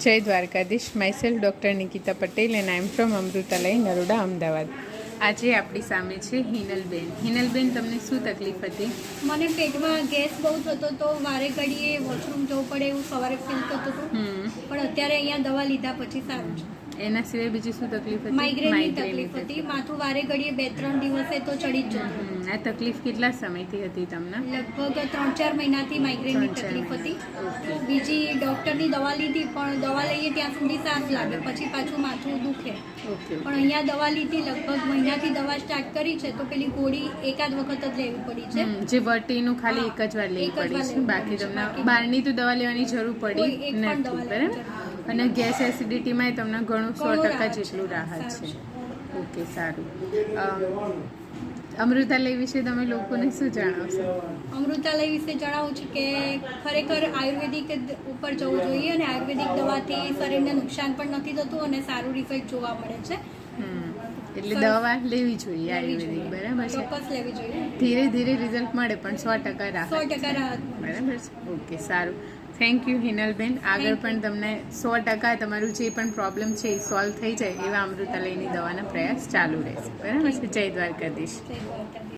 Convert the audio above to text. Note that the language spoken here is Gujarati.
જય Dwarkadhish. Myself doctor Nikita Patel and I am from Amrutalay, Naroda, Ahmedabad. આજે આપણી સામે છે હિનલબેન. હિનલબેન, તમને શું તકલીફ હતી? મને પેટમાં ગેસ બહુ થતો હતો, વારે ઘડીએ વોશરૂમ જવું પડે એવું સવારે ફીલ થતું હતું, પણ અત્યારે અહીંયા દવા લીધા પછી સારું છે. એના સિવાય બીજી શું તકલીફ હતી? માઇગ્રેનની તકલીફ હતી. માથું વારે ઘડીએ 2-3 દિવસે તો ચડી જ જતું. આ તકલીફ કેટલા સમયથી હતી તમને? લગભગ 3-4 મહિનાથી માઇગ્રેનની તકલીફ હતી. બીજી ડૉક્ટરની દવા લીધી, પણ દવા લઈએ ત્યાં સુધી સારું લાગે, પછી પાછું માથું દુખે. પણ અહીંયા દવા લીધી, લગભગ મહિનાથી દવા સ્ટાર્ટ કરી છે, તો પેલી ગોળી એકાદ વખત જ લેવી પડી છે. જે વટીનું ખાલી એક જ વાર લેવી પડી છે, બાકી તમને બહારની તો દવા લેવાની જરૂર પડી નથી, બરાબર? અને ગેસ એસિડિટીમાં તમને ઘણું 100% જેટલું રાહત છે. ઓકે, સારું. અમૃતાલય વિશે તમે લોકોને શું જણાવશો? અમૃતાલય વિશે જણાવું છું કે ખરેખર આયુર્વેદિક ઉપર જવું જોઈએ, અને આયુર્વેદિક દવાથી શરીરને નુકસાન પણ નથી થતું અને સારું રિઝલ્ટ જોવા મળે છે. એટલે દવા લેવી જોઈએ આયુર્વેદિક, બરાબર છે? ચોક્કસ લેવી જોઈએ. ધીરે ધીરે રિઝલ્ટ મળે, પણ 100% રાહત. 100% રાહત, બરાબર છે. ઓકે, સારું. Thank you Hinalben. આગળ પણ તમને 100% તમારું જે પણ પ્રોબ્લેમ છે એ સોલ્વ થઈ જાય એવા અમૃતાલયની દવાના પ્રયાસ ચાલુ રહેશે, બરાબર છે? જય દ્વારકાધીશ. જય દ્વારકાધીશ.